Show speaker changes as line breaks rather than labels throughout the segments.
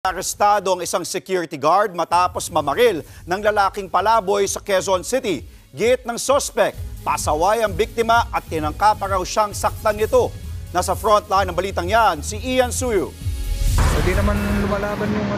Arestado ang isang security guard matapos mamaril ng lalaking palaboy sa Quezon City. Git ng sospek, pasaway ang biktima at tinangka pa raw siyang saktan nito. Nasa frontline ng balitang yan, si Ian Suyu.
Hindi naman lumalaban yung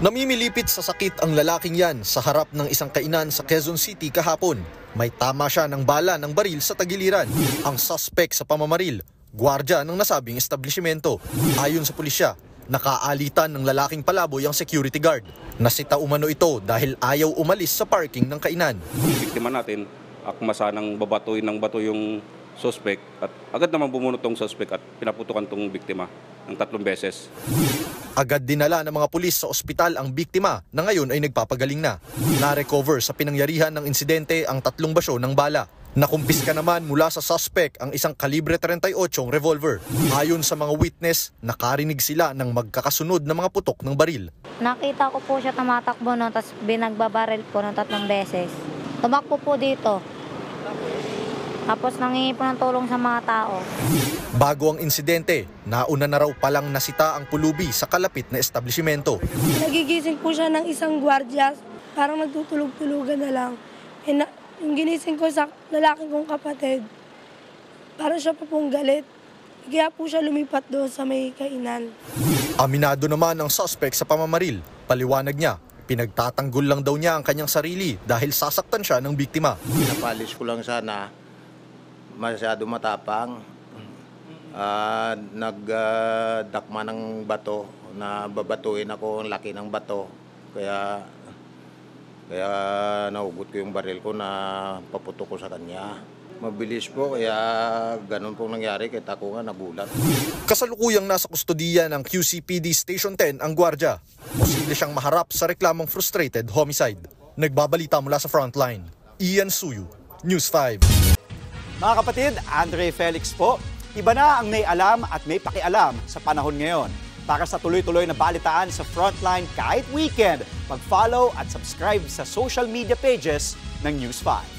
Namimilipit sa sakit ang lalaking yan sa harap ng isang kainan sa Quezon City kahapon. May tama siya ng bala ng baril sa tagiliran. Ang suspek sa pamamaril, gwardya ng nasabing establishmento. Ayon sa pulisya, nakaalitan ng lalaking palaboy ang security guard. Nasita umano ito dahil ayaw umalis sa parking ng kainan.
Biktima natin, akmasa ng babatuin ng bato yung suspect at agad naman bumunot tong suspect at pinaputukan tong biktima ng 3 beses.
Agad dinala ng mga pulis sa ospital ang biktima na ngayon ay nagpapagaling na. Na-recover sa pinangyarihan ng insidente ang 3 basyo ng bala. Nakumpiska naman mula sa suspect ang isang kalibre 38 revolver. Ayon sa mga witness, nakarinig sila ng magkakasunod na mga putok ng baril.
Nakita ko po siya tumatakbo tapos binagbabaril po ng 3 beses. Tumakbo po dito. Tapos nangingi po ng tulong sa mga tao.
Bago ang insidente, nauna na raw palang nasita ang pulubi sa kalapit na establishmento.
Nagigising po siya ng isang gwardiya, parang nagtutulog-tulugan na lang. Yung ginising ko sa lalaki kong kapatid, parang siya pa pong galit. Kaya po siya lumipat doon sa may kainan.
Aminado naman ang suspect sa pamamaril. Paliwanag niya, pinagtatanggol lang daw niya ang kanyang sarili dahil sasaktan siya ng biktima.
Pinapalis ko lang sana, masyado matapang. Nagdakma ng bato, na babatuin ako ang laki ng bato. Kaya nahugot ko yung baril ko na paputok ko sa kanya. Mabilis po, kaya ganun pong nangyari, kaya ako nga nagulat.
Kasalukuyang nasa kustodiya ng QCPD Station 10 ang gwardya. Posible siyang maharap sa reklamong frustrated homicide. Nagbabalita mula sa frontline, Ian Suyu, News 5.
Mga kapatid, Andre Felix po. Iba na ang may alam at may pakialam sa panahon ngayon. Para sa tuloy-tuloy na balitaan sa Frontline kahit weekend, mag-follow at subscribe sa social media pages ng News 5.